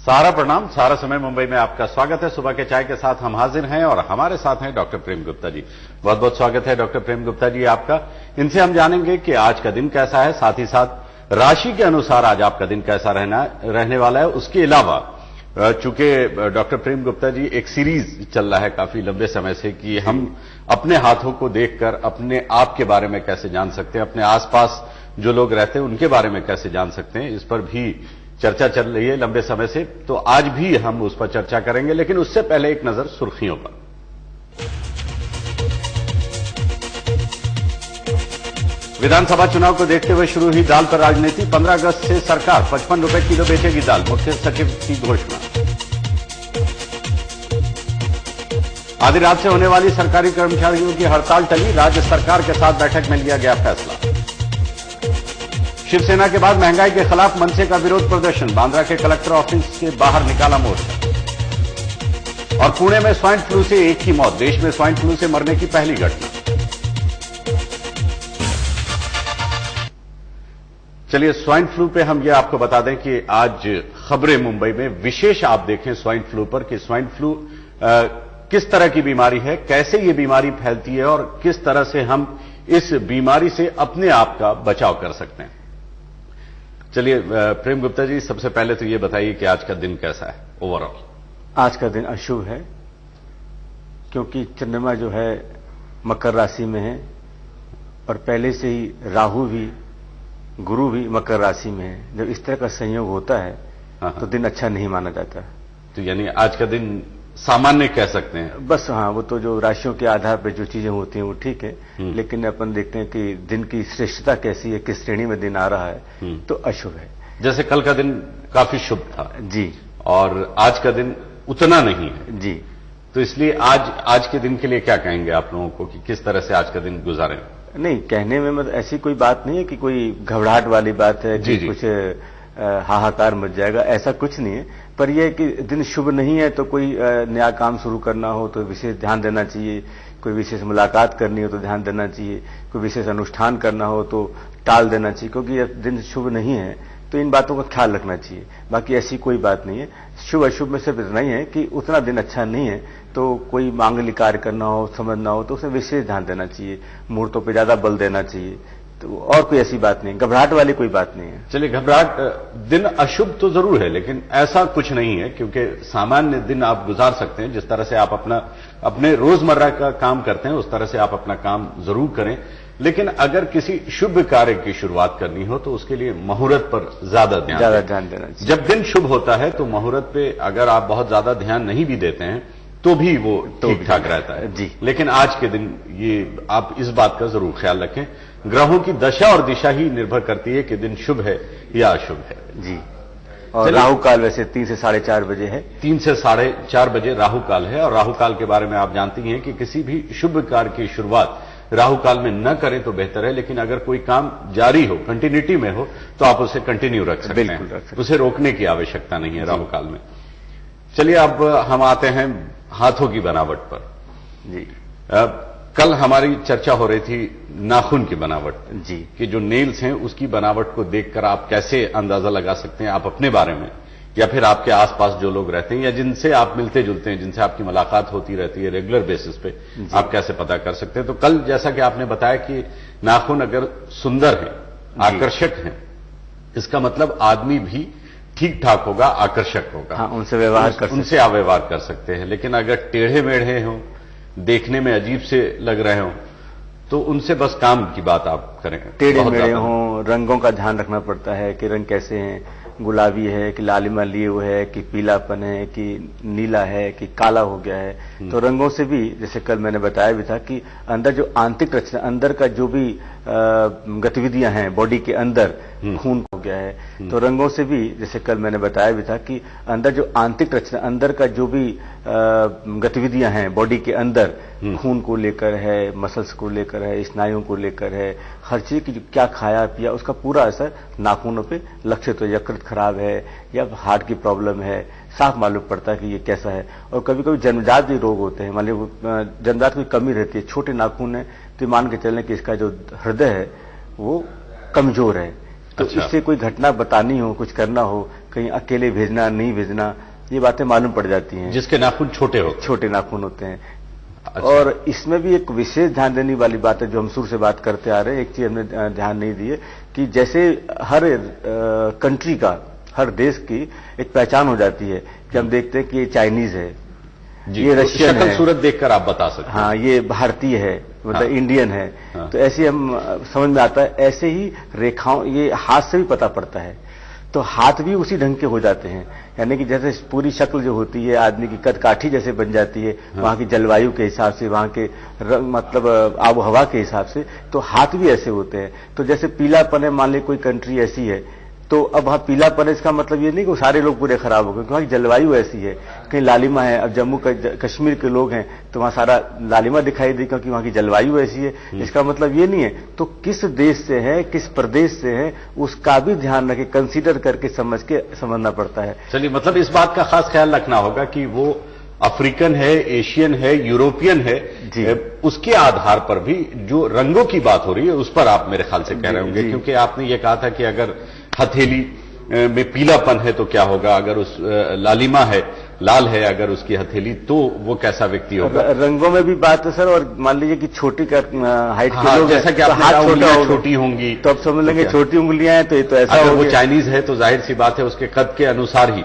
सारा प्रणाम। सारा समय मुंबई में आपका स्वागत है। सुबह के चाय के साथ हम हाजिर हैं और हमारे साथ हैं डॉक्टर प्रेम गुप्ता जी। बहुत बहुत स्वागत है डॉक्टर प्रेम गुप्ता जी आपका। इनसे हम जानेंगे कि आज का दिन कैसा है, साथ ही साथ राशि के अनुसार आज आपका दिन कैसा रहने वाला है। उसके अलावा चूंकि डॉक्टर प्रेम गुप्ता जी एक सीरीज चल रहा है काफी लंबे समय से कि हम अपने हाथों को देखकर अपने आप के बारे में कैसे जान सकते हैं, अपने आसपास जो लोग रहते हैं उनके बारे में कैसे जान सकते हैं, इस पर भी चर्चा चल रही है लंबे समय से। तो आज भी हम उस पर चर्चा करेंगे, लेकिन उससे पहले एक नजर सुर्खियों पर। विधानसभा चुनाव को देखते हुए शुरू हुई दाल पर राजनीति। 15 अगस्त से सरकार 55 रुपए किलो बेचेगी दाल, मुख्य सचिव की घोषणा। आधी रात से होने वाली सरकारी कर्मचारियों की हड़ताल टली, राज्य सरकार के साथ बैठक में लिया गया फैसला। शिवसेना के बाद महंगाई के खिलाफ मनसे का विरोध प्रदर्शन, बांद्रा के कलेक्टर ऑफिस के बाहर निकाला मोर्चा। और पुणे में स्वाइन फ्लू से एक ही मौत, देश में स्वाइन फ्लू से मरने की पहली घटना। चलिए स्वाइन फ्लू पे हम ये आपको बता दें कि आज खबरें मुंबई में विशेष आप देखें स्वाइन फ्लू पर कि स्वाइन फ्लू किस तरह की बीमारी है, कैसे ये बीमारी फैलती है और किस तरह से हम इस बीमारी से अपने आप का बचाव कर सकते हैं। चलिए प्रेम गुप्ता जी, सबसे पहले तो ये बताइए कि आज का दिन कैसा है ओवरऑल। आज का दिन अशुभ है क्योंकि चंद्रमा जो है मकर राशि में है और पहले से ही राहु भी, गुरु भी मकर राशि में है। जब इस तरह का संयोग होता है तो दिन अच्छा नहीं माना जाता। तो यानी आज का दिन सामान्य कह सकते हैं बस। हाँ, वो तो जो राशियों के आधार पर जो चीजें होती हैं वो ठीक है, लेकिन अपन देखते हैं कि दिन की श्रेष्ठता कैसी है, किस श्रेणी में दिन आ रहा है, तो अशुभ है। जैसे कल का दिन काफी शुभ था जी, और आज का दिन उतना नहीं है जी। तो इसलिए आज के दिन के लिए क्या कहेंगे आप लोगों को कि किस तरह से आज का दिन गुजारें। नहीं, कहने में मतलब ऐसी कोई बात नहीं है कि कोई घबराहट वाली बात है कि कुछ हाहाकार मच जाएगा, ऐसा कुछ नहीं है। पर यह कि दिन शुभ नहीं है तो कोई नया काम शुरू करना हो तो विशेष ध्यान देना चाहिए, कोई विशेष मुलाकात करनी हो तो ध्यान देना चाहिए, कोई विशेष अनुष्ठान करना हो तो टाल देना चाहिए, क्योंकि यह दिन शुभ नहीं है तो इन बातों का ख्याल रखना चाहिए। बाकी ऐसी कोई बात नहीं है। शुभ अशुभ में सिर्फ इतना ही है कि उतना दिन अच्छा नहीं है तो कोई मांगलिक कार्य करना हो, समझना हो तो उसमें विशेष ध्यान देना चाहिए, मुहूर्तों पर ज्यादा बल देना चाहिए। तो और कोई ऐसी बात नहीं, घबराहट वाली कोई बात नहीं है। चलिए, घबराहट दिन अशुभ तो जरूर है, लेकिन ऐसा कुछ नहीं है क्योंकि सामान्य दिन आप गुजार सकते हैं। जिस तरह से आप अपने रोजमर्रा का काम करते हैं उस तरह से आप अपना काम जरूर करें। लेकिन अगर किसी शुभ कार्य की शुरुआत करनी हो तो उसके लिए मुहूर्त पर ज्यादा ध्यान देना चाहिए। जब दिन शुभ होता है तो मुहूर्त पे अगर आप बहुत ज्यादा ध्यान नहीं भी देते हैं तो भी वो ठीक ठाक रहता है जी। लेकिन आज के दिन ये आप इस बात का जरूर ख्याल रखें, ग्रहों की दशा और दिशा ही निर्भर करती है कि दिन शुभ है या अशुभ है जी। और राहु काल वैसे 3 से 4:30 बजे है। 3 से 4:30 बजे राहु काल है। और राहु काल के बारे में आप जानती हैं कि किसी भी शुभ कार्य की शुरुआत राहु काल में न करें तो बेहतर है, लेकिन अगर कोई काम जारी हो, कंटिन्यूटी में हो, तो आप उसे कंटिन्यू रख सकते हैं, उसे रोकने की आवश्यकता नहीं है राहु काल में। चलिए अब हम आते हैं हाथों की बनावट पर जी। कल हमारी चर्चा हो रही थी नाखून की बनावट जी, कि जो नेल्स हैं उसकी बनावट को देखकर आप कैसे अंदाजा लगा सकते हैं आप अपने बारे में, या फिर आपके आसपास जो लोग रहते हैं या जिनसे आप मिलते जुलते हैं, जिनसे आपकी मुलाकात होती रहती है रेगुलर बेसिस पे, आप कैसे पता कर सकते हैं। तो कल जैसा कि आपने बताया कि नाखून अगर सुंदर है, आकर्षक है, इसका मतलब आदमी भी ठीक ठाक होगा, आकर्षक होगा। हाँ, उनसे आप व्यवहार कर सकते हैं। लेकिन अगर टेढ़े मेढ़े हों, देखने में अजीब से लग रहे हों, तो उनसे बस काम की बात आप करें। टेढ़े मेढ़े हों, रंगों का ध्यान रखना पड़ता है कि रंग कैसे हैं, गुलाबी है कि लालिमा लिए हुए है कि पीलापन है कि नीला है कि काला हो गया है। तो रंगों से भी, जैसे कल मैंने बताया भी था कि अंदर जो आंतरिक रचना, अंदर का जो भी गतिविधियां हैं बॉडी के अंदर, खून हो गया है, तो रंगों से भी, जैसे कल मैंने बताया भी था कि अंदर जो आंतरिक रचना, अंदर का जो भी गतिविधियां हैं बॉडी के अंदर, खून को लेकर है, मसल्स को लेकर है, स्नायुओं को लेकर है, हर चीज की क्या खाया पिया उसका पूरा असर नाखूनों पे लक्षित हो। यकृत खराब है या हार्ट की प्रॉब्लम है, साफ मालूम पड़ता है कि ये कैसा है। और कभी कभी जन्मजात भी रोग होते हैं, मान लीजिए जन्मजात की कमी रहती है, छोटे नाखून है तो मान के चलें कि इसका जो हृदय है वो कमजोर है, तो इससे कोई घटना बतानी हो, कुछ करना हो कहीं अकेले भेजना नहीं भेजना, ये बातें मालूम पड़ जाती हैं। जिसके नाखून छोटे नाखून होते हैं। अच्छा। और इसमें भी एक विशेष ध्यान देने वाली बात है जो हम शुरू से बात करते आ रहे हैं, एक चीज हमने ध्यान नहीं दी है कि जैसे हर कंट्री का, हर देश की एक पहचान हो जाती है कि हम देखते हैं कि ये चाइनीज है, ये रशियन है, सूरत देखकर आप बता सकते हैं। हाँ, ये भारतीय है, मतलब इंडियन है। तो ऐसे हम समझ में आता है। ऐसे ही रेखाओं, ये हाथ से भी पता पड़ता है, तो हाथ भी उसी ढंग के हो जाते हैं। यानी कि जैसे पूरी शक्ल जो होती है आदमी की कदकाठी जैसे बन जाती है, वहां की जलवायु के हिसाब से, वहां के रंग, मतलब आबो हवा के हिसाब से, तो हाथ भी ऐसे होते हैं। तो जैसे पीलापन है, मान ली कोई कंट्री ऐसी है, तो अब वहां पीलापन है, इसका मतलब ये नहीं कि सारे लोग पूरे खराब हो गए, क्योंकि जलवायु ऐसी है। कहीं लालिमा है, अब जम्मू कश्मीर के लोग हैं तो वहां सारा लालिमा दिखाई दे, क्योंकि वहां की जलवायु ऐसी है। इसका मतलब ये नहीं है। तो किस देश से है, किस प्रदेश से है, उसका भी ध्यान रखे, कंसीडर करके समझ के समझना पड़ता है। चलिए, मतलब इस बात का खास ख्याल रखना होगा कि वो अफ्रीकन है, एशियन है, यूरोपियन है, उसके आधार पर भी जो रंगों की बात हो रही है उस पर आप मेरे ख्याल से कह रहे होंगे, क्योंकि आपने ये कहा था कि अगर हथेली में पीलापन है तो क्या होगा, अगर उस लालिमा है, लाल है अगर उसकी हथेली, तो वो कैसा व्यक्ति होगा। रंगों में भी बात है सर। और मान लीजिए कि छोटी हाइट के लोग, जैसा कि आपने कहा उंगलियां छोटी होंगी, तो अब समझ लेंगे छोटी उंगलियां हैं तो ये तो ऐसा अगर वो चाइनीज है तो जाहिर सी बात है उसके कद के अनुसार ही।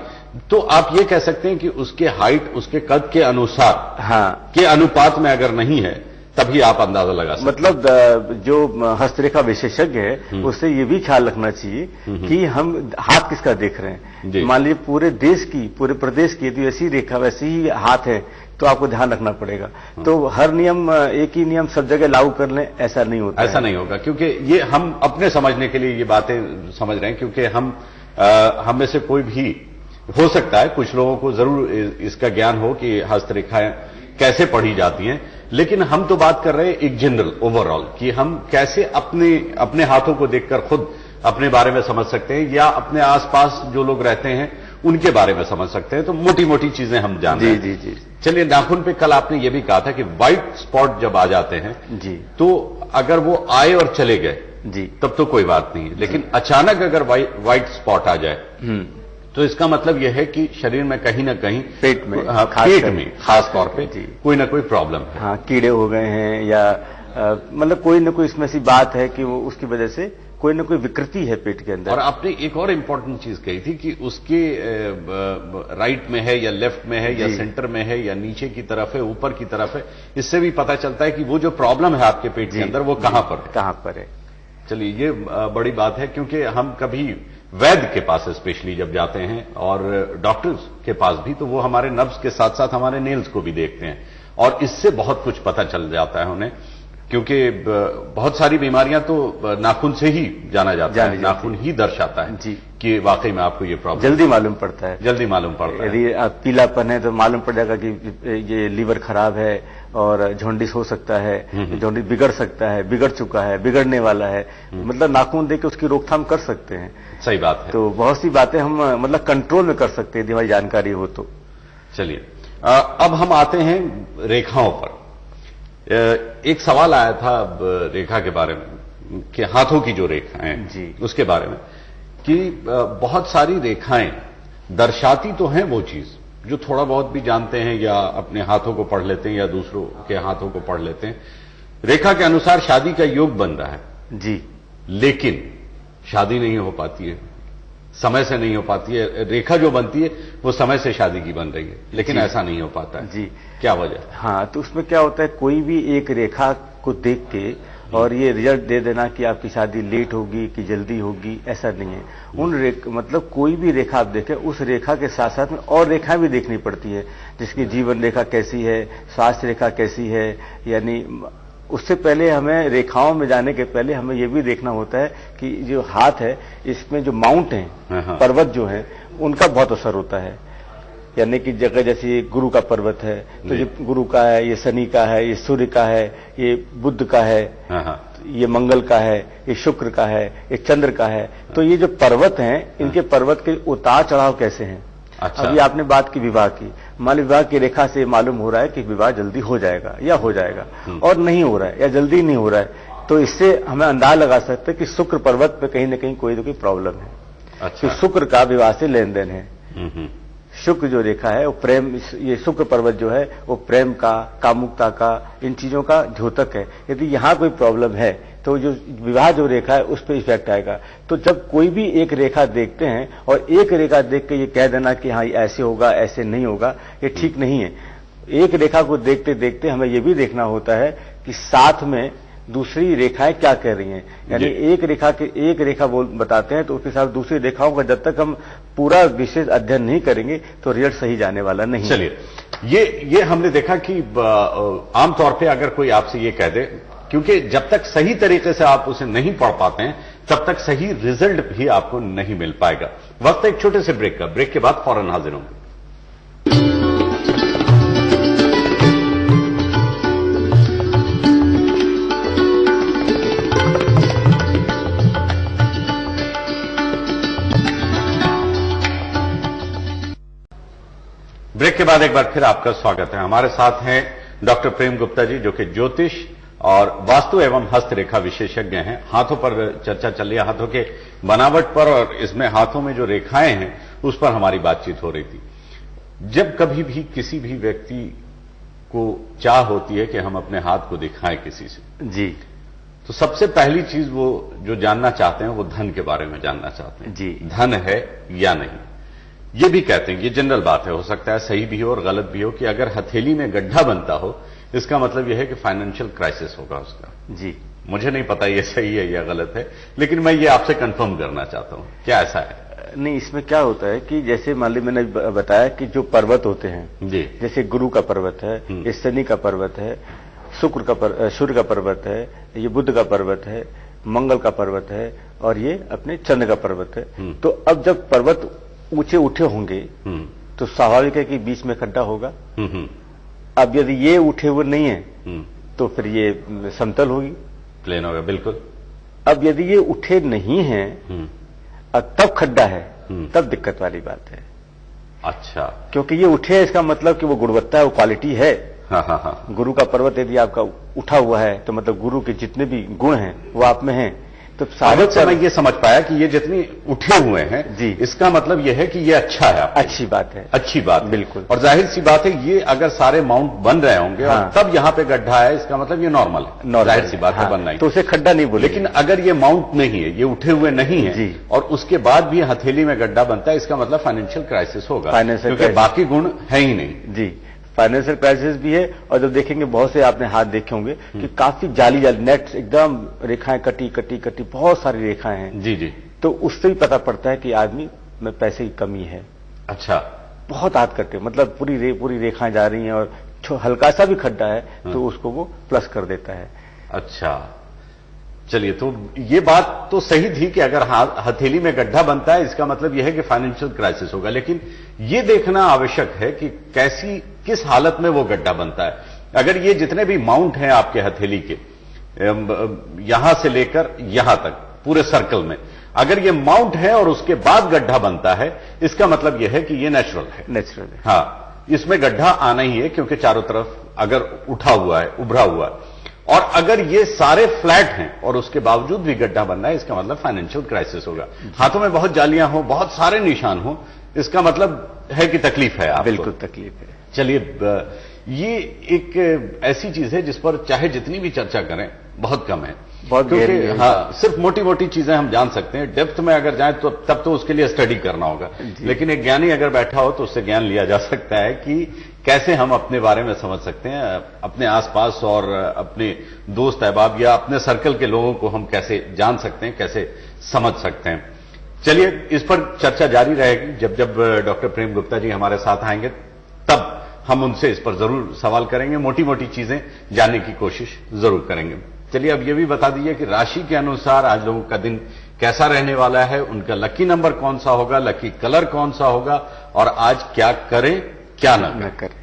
तो आप ये कह सकते हैं कि उसके हाइट उसके कद के अनुसार, हाँ, के अनुपात में अगर नहीं है तभी आप अंदाजा लगा सकते। मतलब जो हस्तरेखा विशेषज्ञ है उससे ये भी ख्याल रखना चाहिए कि हम हाथ किसका देख रहे हैं। मान लीजिए पूरे देश की, पूरे प्रदेश की यदि ऐसी रेखा, वैसी ही हाथ है, तो आपको ध्यान रखना पड़ेगा। तो हर नियम, एक ही नियम सब जगह लागू कर लें, ऐसा नहीं होता, ऐसा नहीं होगा। क्योंकि ये हम अपने समझने के लिए ये बातें समझ रहे हैं, क्योंकि हम में से कोई भी हो सकता है, कुछ लोगों को जरूर इसका ज्ञान हो कि हस्तरेखाएं कैसे पढ़ी जाती हैं, लेकिन हम तो बात कर रहे हैं एक जनरल ओवरऑल कि हम कैसे अपने हाथों को देखकर खुद अपने बारे में समझ सकते हैं, या अपने आसपास जो लोग रहते हैं उनके बारे में समझ सकते हैं। तो मोटी मोटी चीजें हम जान रहे हैं। जी। चलिए, नाखून पे कल आपने ये भी कहा था कि व्हाइट स्पॉट जब आ जाते हैं जी, तो अगर वो आए और चले गए जी, तब तो कोई बात नहीं है, लेकिन अचानक अगर व्हाइट स्पॉट आ जाए तो इसका मतलब यह है कि शरीर में कहीं ना कहीं पेट में, पेट में खास तौर पे कोई ना कोई प्रॉब्लम है। हाँ, कीड़े हो गए हैं, या मतलब कोई ना कोई इसमें सी बात है कि वो उसकी वजह से कोई ना कोई विकृति है पेट के अंदर। और आपने एक और इंपॉर्टेंट चीज कही थी कि उसके राइट में है या लेफ्ट में है या सेंटर में है या नीचे की तरफ है, ऊपर की तरफ है, इससे भी पता चलता है कि वो जो प्रॉब्लम है आपके पेट के अंदर वो कहां पर है। चलिए, ये बड़ी बात है, क्योंकि हम कभी वैद्य के पास स्पेशली जब जाते हैं और डॉक्टर्स के पास भी, तो वो हमारे नब्ज के साथ साथ हमारे नेल्स को भी देखते हैं, और इससे बहुत कुछ पता चल जाता है उन्हें, क्योंकि बहुत सारी बीमारियां तो नाखून से ही जाना जाता है, नाखून ही दर्शाता है जी कि वाकई में आपको ये प्रॉब्लम जल्दी मालूम पड़ता है। यदि पीलापन है तो मालूम पड़ जाएगा कि ये लीवर खराब है और जॉन्डिस हो सकता है, जॉन्डिस बिगड़ सकता है, बिगड़ चुका है, बिगड़ने वाला है, मतलब नाखून देख के उसकी रोकथाम कर सकते हैं। सही बात है। तो बहुत सी बातें हम मतलब कंट्रोल में कर सकते हैं यदि हमारी जानकारी हो तो। चलिए, अब हम आते हैं रेखाओं पर। एक सवाल आया था रेखा के बारे में कि हाथों की जो रेखाएं हैं उसके बारे में, कि बहुत सारी रेखाएं दर्शाती तो हैं वो चीज जो थोड़ा बहुत भी जानते हैं, या अपने हाथों को पढ़ लेते हैं या दूसरों के हाथों को पढ़ लेते हैं। रेखा के अनुसार शादी का योग बन रहा है जी, लेकिन शादी नहीं हो पाती है, समय से नहीं हो पाती है। रेखा जो बनती है वो समय से शादी की बन रही है, लेकिन ऐसा नहीं हो पाता है जी। क्या वजह? हाँ, तो उसमें क्या होता है, कोई भी एक रेखा को देख के और ये रिजल्ट दे देना कि आपकी शादी लेट होगी कि जल्दी होगी, ऐसा नहीं है। मतलब कोई भी रेखा आप देखें, उस रेखा के साथ साथ में और रेखाएं भी देखनी पड़ती है, जिसकी जीवन रेखा कैसी है, स्वास्थ्य रेखा कैसी है। यानी उससे पहले हमें रेखाओं में जाने के पहले हमें यह भी देखना होता है कि जो हाथ है इसमें जो माउंट है, पर्वत जो है, उनका बहुत असर होता है। यानी कि जगह जैसे गुरु का पर्वत है तो ये गुरु का है, ये शनि का है, ये सूर्य का है, ये बुध का है, ये मंगल का है, ये शुक्र का है, ये चंद्र का है। तो ये जो पर्वत हैं, इनके पर्वत के उतार चढ़ाव कैसे हैं। अच्छा। अभी आपने बात की विवाह की, मान विवाह की रेखा से मालूम हो रहा है कि विवाह जल्दी हो जाएगा या हो जाएगा, और नहीं हो रहा है या जल्दी नहीं हो रहा है, तो इससे हमें अंदाज लगा सकते हैं कि शुक्र पर्वत पे कहीं ना कहीं कोई ना कोई प्रॉब्लम है। अच्छा। तो शुक्र का विवाह से लेन देन है। शुक्र जो रेखा है वो प्रेम, ये शुक्र पर्वत जो है वो प्रेम का, कामुकता का, इन चीजों का द्योतक है। यदि यहाँ कोई प्रॉब्लम है तो जो विवाह जो रेखा है उस पर इफेक्ट आएगा। तो जब कोई भी एक रेखा देखते हैं और एक रेखा देख के ये कह देना कि हाँ ऐसे होगा ऐसे नहीं होगा, ये ठीक नहीं है। एक रेखा को देखते देखते हमें ये भी देखना होता है कि साथ में दूसरी रेखाएं क्या कह रही हैं। यानी एक रेखा बताते हैं तो उसके साथ दूसरी रेखाओं का जब तक हम पूरा विशेष अध्ययन नहीं करेंगे तो रिजल्ट सही जाने वाला नहीं। चलिए, ये हमने देखा कि आमतौर पे अगर कोई आपसे ये कह दे, क्योंकि जब तक सही तरीके से आप उसे नहीं पढ़ पाते हैं तब तक सही रिजल्ट भी आपको नहीं मिल पाएगा। वक्त एक छोटे से ब्रेक का, ब्रेक के बाद फौरन हाजिर होंगे। ब्रेक के बाद एक बार फिर आपका स्वागत है। हमारे साथ हैं डॉक्टर प्रेम गुप्ता जी, जो कि ज्योतिष और वास्तु एवं हस्तरेखा विशेषज्ञ हैं। हाथों पर चर्चा चल रही है, हाथों के बनावट पर, और इसमें हाथों में जो रेखाएं हैं उस पर हमारी बातचीत हो रही थी। जब कभी भी किसी भी व्यक्ति को चाह होती है कि हम अपने हाथ को दिखाएं किसी से जी, तो सबसे पहली चीज वो जो जानना चाहते हैं वो धन के बारे में जानना चाहते हैं जी। धन है या नहीं। ये भी कहते हैं, ये जनरल बात है, हो सकता है सही भी हो और गलत भी हो, कि अगर हथेली में गड्ढा बनता हो इसका मतलब यह है कि फाइनेंशियल क्राइसिस होगा उसका। जी, मुझे नहीं पता ये सही है या गलत है, लेकिन मैं ये आपसे कंफर्म करना चाहता हूं, क्या ऐसा है? नहीं, इसमें क्या होता है कि जैसे मान ली मैंने बताया कि जो पर्वत होते हैं जी, जैसे गुरु का पर्वत है, ये शनि का पर्वत है, सूर्य का पर्वत है, ये बुध का पर्वत है, मंगल का पर्वत है, और ये अपने चंद्र का पर्वत है। तो अब जब पर्वत ऊंचे उठे होंगे तो स्वाभाविक है कि बीच में खड्डा होगा। अब यदि ये उठे हुए नहीं है तो फिर ये समतल होगी, प्लेन होगा, बिल्कुल। अब यदि ये उठे नहीं है और तब खड्डा है, तब दिक्कत वाली बात है। अच्छा, क्योंकि ये उठे है इसका मतलब कि वो गुणवत्ता है, वो क्वालिटी है। हाँ। गुरु का पर्वत यदि आपका उठा हुआ है तो मतलब गुरु के जितने भी गुण हैं वो आप में हैं। तो साबित से मैं ये समझ पाया कि ये जितनी उठे हुए हैं जी, इसका मतलब ये है कि ये अच्छा है, अच्छी बात है, अच्छी बात, बिल्कुल। और जाहिर सी बात है ये अगर सारे माउंट बन रहे होंगे हाँ, और तब यहां पे गड्ढा है, इसका मतलब ये नॉर्मल है, जाहिर सी बात है, बनना ही। तो उसे खड्डा नहीं बोले। लेकिन अगर ये माउंट नहीं है, ये उठे हुए नहीं है और उसके बाद भी हथेली में गड्ढा बनता है, इसका मतलब फाइनेंशियल क्राइसिस होगा, क्योंकि बाकी गुण है ही नहीं। जी, फाइनेंशियल क्राइसिस भी है। और जब देखेंगे बहुत से आपने हाथ देखे होंगे कि काफी जाली नेट एकदम रेखाएं कटी बहुत सारी रेखाएं हैं। जी जी, तो उससे भी पता पड़ता है कि आदमी में पैसे की कमी है। अच्छा, बहुत हाथ कटे, मतलब पूरी रेखाएं जा रही हैं और हल्का सा भी खड्डा है तो उसको वो प्लस कर देता है। अच्छा, चलिए, तो ये बात तो सही थी कि अगर हथेली में गड्ढा बनता है इसका मतलब यह है कि फाइनेंशियल क्राइसिस होगा, लेकिन ये देखना आवश्यक है कि किस हालत में वो गड्ढा बनता है। अगर ये जितने भी माउंट हैं आपके हथेली के, यहां से लेकर यहां तक पूरे सर्कल में, अगर ये माउंट है और उसके बाद गड्ढा बनता है, इसका मतलब यह है कि ये नेचुरल है। हाँ, इसमें गड्ढा आना ही है, क्योंकि चारों तरफ अगर उठा हुआ है, उभरा हुआ है। और अगर ये सारे फ्लैट हैं और उसके बावजूद भी गड्ढा बन रहा है, इसका मतलब फाइनेंशियल क्राइसिस होगा। हाथों में बहुत जालियां हो, बहुत सारे निशान हो, इसका मतलब है कि तकलीफ है आपको। बिल्कुल तकलीफ है। चलिए, ये एक ऐसी चीज है जिस पर चाहे जितनी भी चर्चा करें बहुत कम है, क्योंकि हाँ, सिर्फ मोटी मोटी चीजें हम जान सकते हैं। डेप्थ में अगर जाएं तो तब तो उसके लिए स्टडी करना होगा, लेकिन एक ज्ञानी अगर बैठा हो तो उससे ज्ञान लिया जा सकता है कि कैसे हम अपने बारे में समझ सकते हैं, अपने आसपास और अपने दोस्त अहबाब या अपने सर्कल के लोगों को हम कैसे जान सकते हैं, कैसे समझ सकते हैं। चलिए, इस पर चर्चा जारी रहेगी। जब जब डॉक्टर प्रेम गुप्ता जी हमारे साथ आएंगे तब हम उनसे इस पर जरूर सवाल करेंगे, मोटी मोटी चीजें जानने की कोशिश जरूर करेंगे। चलिए, अब यह भी बता दीजिए कि राशि के अनुसार आज लोगों का दिन कैसा रहने वाला है, उनका लकी नंबर कौन सा होगा, लकी कलर कौन सा होगा, और आज क्या करें क्या न करें।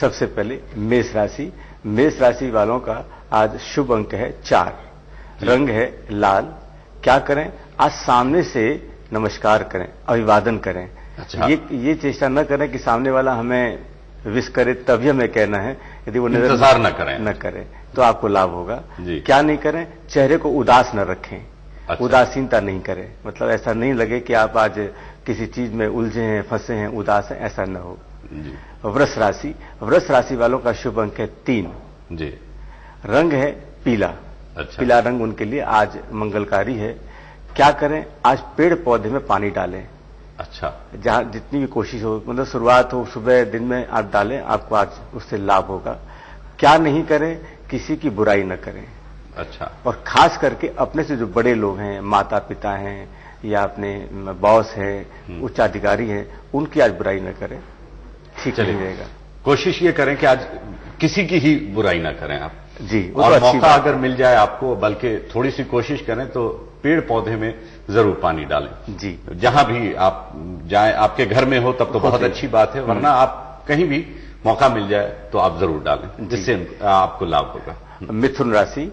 सबसे पहले मेष राशि वालों का आज शुभ अंक है 4, रंग है लाल। क्या करें? आज सामने से नमस्कार करें, अभिवादन करें। अच्छा। ये चेष्टा न करें कि सामने वाला हमें विश करे तभी हमें कहना है। यदि वो इंतजार न करें तो आपको लाभ होगा। क्या नहीं करें? चेहरे को उदास न रखें। अच्छा। उदासीनता नहीं करें, मतलब ऐसा नहीं लगे कि आप आज किसी चीज में उलझे हैं, फंसे हैं, उदास हैं, ऐसा न हो। जी। वृष राशि वालों का शुभ अंक है 3। जी। रंग है पीला। अच्छा। पीला रंग उनके लिए आज मंगलकारी है। क्या करें? आज पेड़ पौधे में पानी डालें। अच्छा। जहां जितनी भी कोशिश हो, मतलब शुरुआत हो सुबह दिन में आप डालें, आपको आज उससे लाभ होगा। क्या नहीं करें? किसी की बुराई न करें। अच्छा। और खास करके अपने से जो बड़े लोग हैं, माता पिता हैं या अपने बॉस हैं, उच्चाधिकारी हैं, उनकी आज बुराई न करें, ठीक नहीं रहेगा। कोशिश ये करें कि आज किसी की ही बुराई ना करें आप। जी। और मौका अगर मिल जाए आपको, बल्कि थोड़ी सी कोशिश करें तो पेड़ पौधे में जरूर पानी डालें। जी। जहां भी आप जाएं, आपके घर में हो तब तो बहुत अच्छी बात है, वरना आप कहीं भी मौका मिल जाए तो आप जरूर डालें, जिससे आपको लाभ होगा। मिथुन राशि,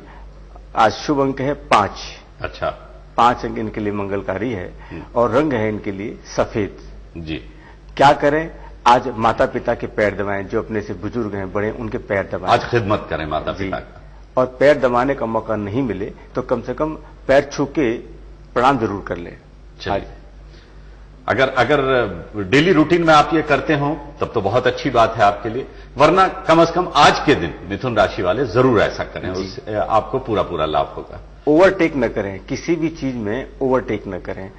आज शुभ अंक है 5। अच्छा। 5 अंक इनके लिए मंगलकारी है और रंग है इनके लिए सफेद। जी। क्या करें? आज माता पिता के पैर दबाएं, जो अपने से बुजुर्ग हैं, बड़े, उनके पैर दबाएं। आज खिदमत करें माता पिता का। और पैर दबाने का मौका नहीं मिले तो कम से कम पैर छू के प्रणाम जरूर कर ले। अगर डेली रूटीन में आप ये करते हो तब तो बहुत अच्छी बात है आपके लिए, वरना कम से कम आज के दिन मिथुन राशि वाले जरूर ऐसा करें, उससे आपको पूरा लाभ होगा। ओवरटेक न करें, किसी भी चीज में ओवरटेक न करें।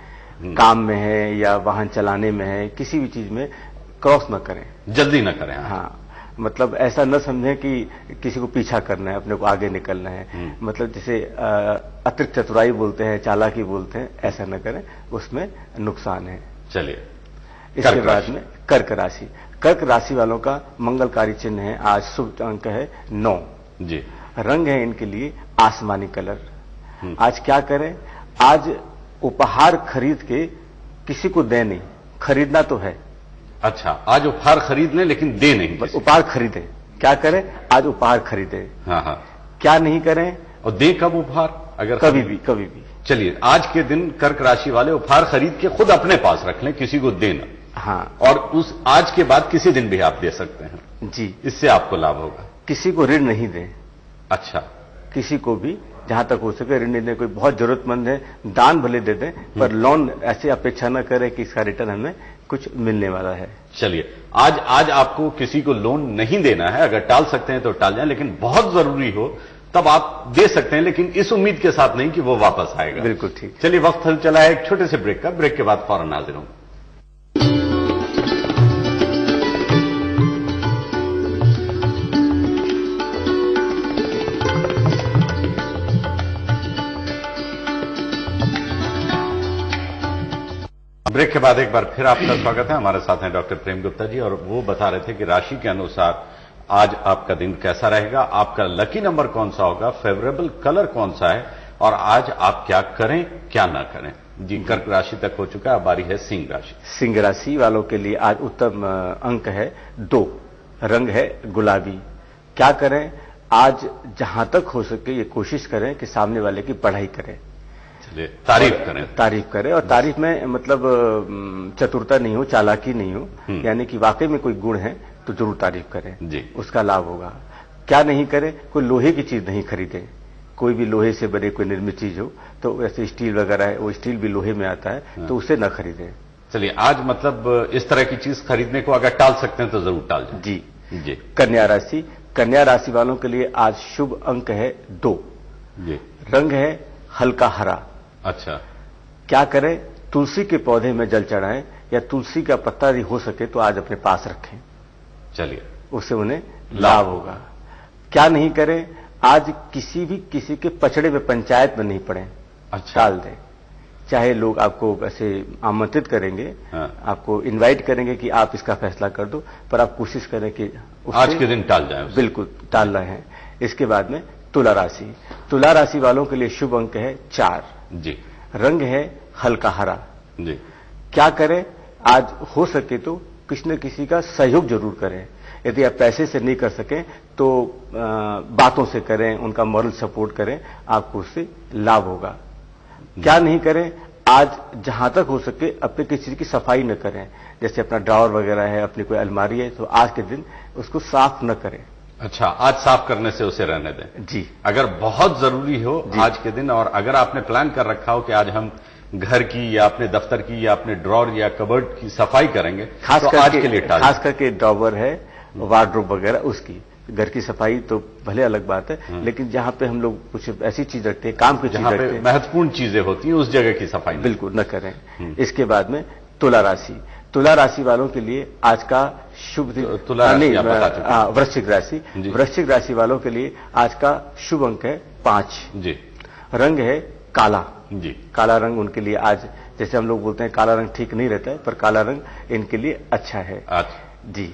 काम में है या वाहन चलाने में है, किसी भी चीज में क्रॉस न करें, जल्दी न करें। हाँ, मतलब ऐसा न समझें कि किसी को पीछा करना है, अपने को आगे निकलना है। मतलब जिसे अतिरिक्त चतुराई बोलते हैं, चालाकी बोलते हैं, ऐसा न करें, उसमें नुकसान है। चलिए, इसके बाद में कर्क राशि। कर्क राशि वालों का मंगलकारी चिन्ह है, आज शुभ अंक है 9। जी। रंग है इनके लिए आसमानी कलर। आज क्या करें? आज उपहार खरीद के किसी को दे नहीं, खरीदना तो है। अच्छा, आज उपहार खरीद लें लेकिन दे नहीं, बस उपहार खरीदें। क्या करें? आज उपहार खरीदें। हाँ हाँ। क्या नहीं करें? और दे कब उपहार? अगर कभी भी। चलिए, आज के दिन कर्क राशि वाले उपहार खरीद के खुद अपने पास रख लें, किसी को देना। हाँ। और उस आज के बाद किसी दिन भी आप दे सकते हैं। जी। इससे आपको लाभ होगा। किसी को ऋण नहीं दें। अच्छा। किसी को भी जहां तक हो सके ऋण नहीं दें। कोई बहुत जरूरतमंद है, दान भले दे दें, पर लोन ऐसे अपेक्षा न करें कि इसका रिटर्न हमें कुछ मिलने वाला है। चलिए, आज आपको किसी को लोन नहीं देना है। अगर टाल सकते हैं तो टाल जाएं, लेकिन बहुत जरूरी हो तब आप दे सकते हैं, लेकिन इस उम्मीद के साथ नहीं कि वो वापस आएगा। बिल्कुल ठीक। चलिए, वक्त चला है एक छोटे से ब्रेक का। ब्रेक के बाद फौरन हाजिर हूं। ब्रेक के बाद एक बार फिर आपका स्वागत है। हमारे साथ हैं डॉक्टर प्रेम गुप्ता जी, और वो बता रहे थे कि राशि के अनुसार आज आपका दिन कैसा रहेगा, आपका लकी नंबर कौन सा होगा, फेवरेबल कलर कौन सा है, और आज आप क्या करें क्या ना करें। जी, कर्क राशि तक हो चुका है, अब बारी है सिंह राशि। सिंह राशि वालों के लिए आज उत्तम अंक है 2। रंग है गुलाबी। क्या करें? आज जहां तक हो सके ये कोशिश करें कि सामने वाले की पढ़ाई करें, तारीफ करें। और तारीफ में मतलब चतुरता नहीं हो, चालाकी नहीं हो, यानी कि वाकई में कोई गुण है तो जरूर तारीफ करें जी। उसका लाभ होगा। क्या नहीं करें? कोई लोहे की चीज नहीं खरीदें। कोई भी लोहे से बने कोई निर्मित चीज हो, तो ऐसे स्टील वगैरह है, वो स्टील भी लोहे में आता है, तो उसे न खरीदें। चलिए, आज मतलब इस तरह की चीज खरीदने को अगर टाल सकते हैं तो जरूर टाल जाए। जी जी। कन्या राशि। कन्या राशि वालों के लिए आज शुभ अंक है 2। जी। रंग है हल्का हरा। अच्छा। क्या करें? तुलसी के पौधे में जल चढ़ाएं, या तुलसी का पत्ता भी हो सके तो आज अपने पास रखें। चलिए, उससे उन्हें लाभ होगा। क्या नहीं करें? आज किसी के पचड़े में पंचायत में नहीं पड़े। अच्छा। टाल दें। चाहे लोग आपको ऐसे आमंत्रित करेंगे, आपको इनवाइट करेंगे कि आप इसका फैसला कर दो, पर आप कोशिश करें कि आज के दिन टाल जाए। बिल्कुल टाल रहे हैं। इसके बाद में तुला राशि। तुला राशि वालों के लिए शुभ अंक है 4। जी। रंग है हल्का हरा। जी। क्या करें? आज हो सके तो किसी न किसी का सहयोग जरूर करें। यदि आप पैसे से नहीं कर सकें तो बातों से करें, उनका मॉरल सपोर्ट करें, आपको उससे लाभ होगा। क्या नहीं करें? आज जहां तक हो सके अपने किसी चीज की सफाई न करें। जैसे अपना ड्रॉवर वगैरह है, अपनी कोई अलमारी है, तो आज के दिन उसको साफ न करें। अच्छा, आज साफ करने से उसे रहने दें जी। अगर बहुत जरूरी हो आज के दिन, और अगर आपने प्लान कर रखा हो कि आज हम घर की या अपने दफ्तर की या अपने ड्रॉर या कबर्ड की सफाई करेंगे, तो आज के लिए खास करके ड्रॉवर है, वार्डरोब वगैरह, उसकी घर की सफाई तो भले अलग बात है, लेकिन जहां पे हम लोग कुछ ऐसी चीज रखते हैं, काम की चीज रखते हैं, महत्वपूर्ण चीजें होती हैं, उस जगह की सफाई बिल्कुल न करें। इसके बाद में तुला राशि, तुला राशि वालों के लिए आज का शुभ दिन, वृश्चिक राशि, वृश्चिक राशि वालों के लिए आज का शुभ अंक है 5 जी। रंग है काला जी। काला रंग उनके लिए आज, जैसे हम लोग बोलते हैं काला रंग ठीक नहीं रहता है, पर काला रंग इनके लिए अच्छा है जी।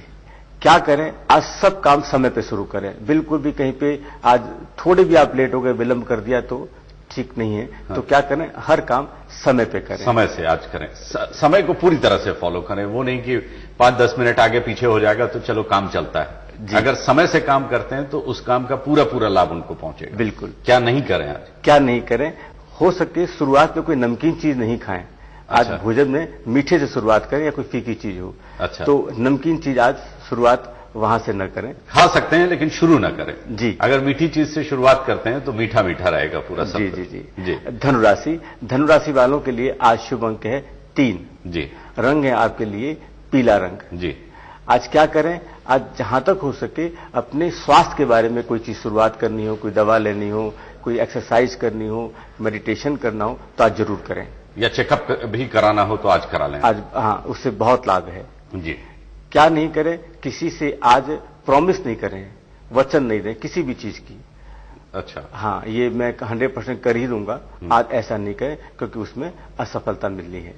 क्या करें, आज सब काम समय पे शुरू करें, बिल्कुल भी कहीं पे आज थोड़े भी आप लेट हो गए, विलंब कर दिया तो ठीक नहीं है। तो क्या करें, हर काम समय पे करें, समय से आज करें, समय को पूरी तरह से फॉलो करें। वो नहीं कि 5-10 मिनट आगे पीछे हो जाएगा तो चलो काम चलता है। अगर समय से काम करते हैं तो उस काम का पूरा पूरा लाभ उनको पहुंचेगा। बिल्कुल। क्या नहीं करें आज, क्या नहीं करें, हो सकती है शुरुआत में कोई नमकीन चीज नहीं खाएं। आज भोजन में मीठे से शुरुआत करें या कोई फीकी चीज हो। अच्छा। तो नमकीन चीज आज शुरुआत वहां से न करें। खा सकते हैं लेकिन शुरू न करें जी। अगर मीठी चीज से शुरुआत करते हैं तो मीठा मीठा रहेगा पूरा सब। जी जी जी जी। धनुराशि, धनुराशि वालों के लिए आज शुभ अंक है 3 जी। रंग है आपके लिए पीला रंग जी। आज क्या करें, आज जहां तक हो सके अपने स्वास्थ्य के बारे में कोई चीज शुरुआत करनी हो, कोई दवा लेनी हो, कोई एक्सरसाइज करनी हो, मेडिटेशन करना हो तो आज जरूर करें। या चेकअप भी कराना हो तो आज करा लें आज, हाँ, उससे बहुत लाभ है जी। क्या नहीं करें, किसी से आज प्रॉमिस नहीं करें, वचन नहीं दें किसी भी चीज की। अच्छा। हाँ, ये मैं 100% कर ही दूंगा, आज ऐसा नहीं करें क्योंकि उसमें असफलता मिलनी है।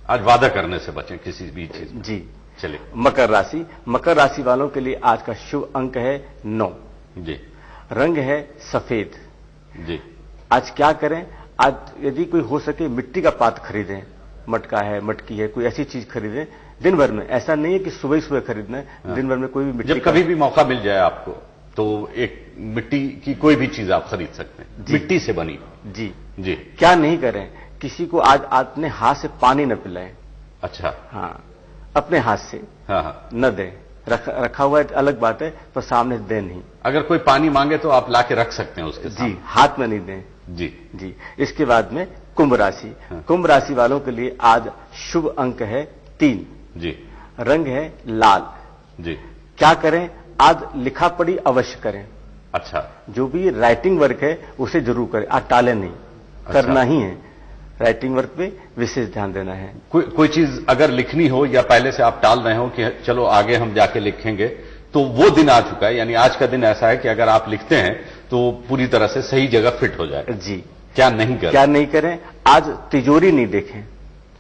आज वादा करने से बचें किसी भी चीज में। जी। चलिए, मकर राशि, मकर राशि वालों के लिए आज का शुभ अंक है 9 जी। रंग है सफेद जी। आज क्या करें, आज यदि कोई हो सके मिट्टी का पात्र खरीदें, मटका है, मटकी है, कोई ऐसी चीज खरीदें दिन भर में। ऐसा नहीं है कि सुबह सुबह खरीदना है, दिन भर में कोई भी मिट्टी, जब कभी भी मौका मिल जाए आपको तो एक मिट्टी की कोई भी चीज आप खरीद सकते हैं, मिट्टी से बनी। जी जी। क्या नहीं करें, किसी को आज अपने हाथ से पानी न पिलाएं। अच्छा। हाँ, अपने हाथ से हाँ न दें, रखा हुआ है अलग बात है, पर सामने दे नहीं। अगर कोई पानी मांगे तो आप लाके रख सकते हैं उसके सामने। जी, हाथ में नहीं दें जी। जी। इसके बाद में कुंभ राशि, कुंभ राशि वालों के लिए आज शुभ अंक है 3 जी। रंग है लाल जी। क्या करें, आज लिखा पढ़ी अवश्य करें। अच्छा। जो भी राइटिंग वर्क है उसे जरूर करें, आज टालें नहीं। अच्छा। करना ही है, राइटिंग वर्क पे विशेष ध्यान देना है। कोई चीज अगर लिखनी हो या पहले से आप टाल रहे हो कि चलो आगे हम जाके लिखेंगे, तो वो दिन आ चुका है। यानी आज का दिन ऐसा है कि अगर आप लिखते हैं तो पूरी तरह से सही जगह फिट हो जाए जी। क्या नहीं करें, क्या नहीं करें, आज तिजोरी नहीं देखें।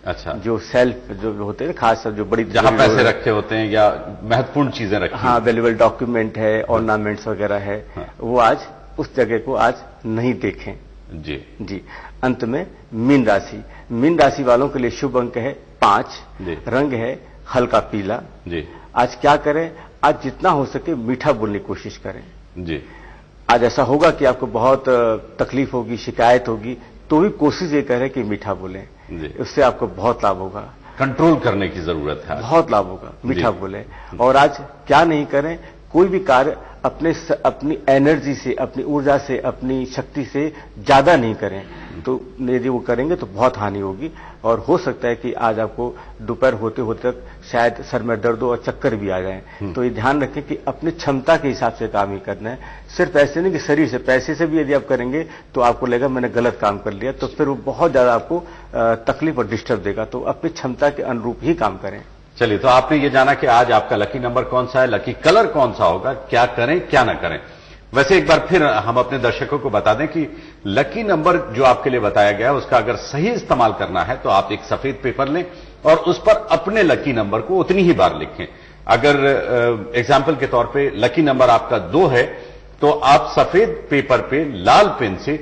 अच्छा। जो सेल्फ जो होते हैं खास जो बड़ी जहां पैसे रखे होते हैं या महत्वपूर्ण चीजें रखी, हाँ, वैल्यूएबल डॉक्यूमेंट है, ऑर्नामेंट्स वगैरह है, वो आज उस जगह को आज नहीं देखें जी। जी। अंत में मीन राशि, मीन राशि वालों के लिए शुभ अंक है 5 रंग है हल्का पीला जी। आज क्या करें, आज जितना हो सके मीठा बोलने की कोशिश करें जी। आज ऐसा होगा कि आपको बहुत तकलीफ होगी, शिकायत होगी, तो भी कोशिश ये करें कि मीठा बोलें, उससे आपको बहुत लाभ होगा। कंट्रोल करने की जरूरत है, बहुत लाभ होगा, मीठा बोलें। और आज क्या नहीं करें, कोई भी कार्य अपनी एनर्जी से, अपनी ऊर्जा से, अपनी शक्ति से ज्यादा नहीं करें, तो यदि वो करेंगे तो बहुत हानि होगी। और हो सकता है कि आज आपको दोपहर होते होते तक शायद सर में दर्द हो और चक्कर भी आ जाए। तो ये ध्यान रखें कि अपनी क्षमता के हिसाब से काम ही करना है, सिर्फ ऐसे नहीं कि शरीर से, पैसे से भी यदि आप करेंगे तो आपको लगेगा मैंने गलत काम कर लिया, तो फिर वो बहुत ज्यादा आपको तकलीफ और डिस्टर्ब देगा। तो अपनी क्षमता के अनुरूप ही काम करें। चलिए, तो आपने ये जाना कि आज आपका लकी नंबर कौन सा है, लकी कलर कौन सा होगा, क्या करें क्या ना करें। वैसे एक बार फिर हम अपने दर्शकों को बता दें कि लकी नंबर जो आपके लिए बताया गया है उसका अगर सही इस्तेमाल करना है तो आप एक सफेद पेपर लें और उस पर अपने लकी नंबर को उतनी ही बार लिखें। अगर एग्जाम्पल के तौर पे लकी नंबर आपका 2 है तो आप सफेद पेपर पे लाल पेन से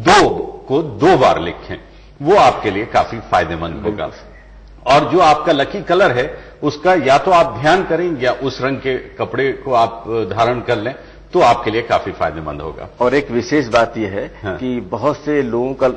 2 को 2 बार लिखें, वो आपके लिए काफी फायदेमंद होगा। और जो आपका लकी कलर है उसका या तो आप ध्यान करें या उस रंग के कपड़े को आप धारण कर लें तो आपके लिए काफी फायदेमंद होगा। और एक विशेष बात यह है कि बहुत से लोगों का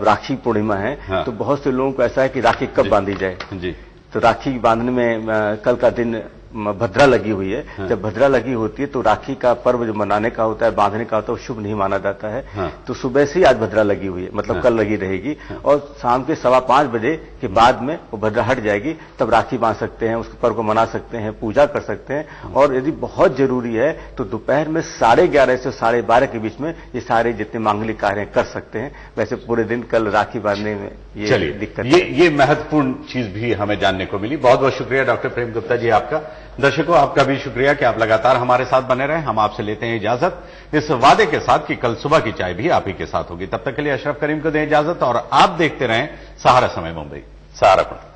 राखी पूर्णिमा है, तो बहुत से लोगों को ऐसा है कि राखी कब बांधी जाए जी। तो राखी बांधने में कल का दिन भद्रा लगी हुई है, जब भद्रा लगी होती है तो राखी का पर्व जो मनाने का होता है, बांधने का होता है, वो शुभ नहीं माना जाता है। तो सुबह से ही आज भद्रा लगी हुई है, मतलब कल लगी रहेगी, और शाम के 5:15 बजे के बाद में वो भद्रा हट जाएगी, तब राखी बांध सकते हैं, उस पर्व को मना सकते हैं, पूजा कर सकते हैं। और यदि बहुत जरूरी है तो दोपहर में 11:30 से 12:30 के बीच में ये सारे जितने मांगलिक कार्य कर सकते हैं। वैसे पूरे दिन कल राखी बांधने में ये दिक्कत, ये महत्वपूर्ण चीज भी हमें जानने को मिली। बहुत बहुत शुक्रिया डॉक्टर प्रेम गुप्ता जी आपका। दर्शकों, आपका भी शुक्रिया कि आप लगातार हमारे साथ बने रहे। हम आपसे लेते हैं इजाजत इस वादे के साथ कि कल सुबह की चाय भी आप ही के साथ होगी। तब तक के लिए अशरफ करीम को दें इजाजत और आप देखते रहें सहारा समय मुंबई। सहारा।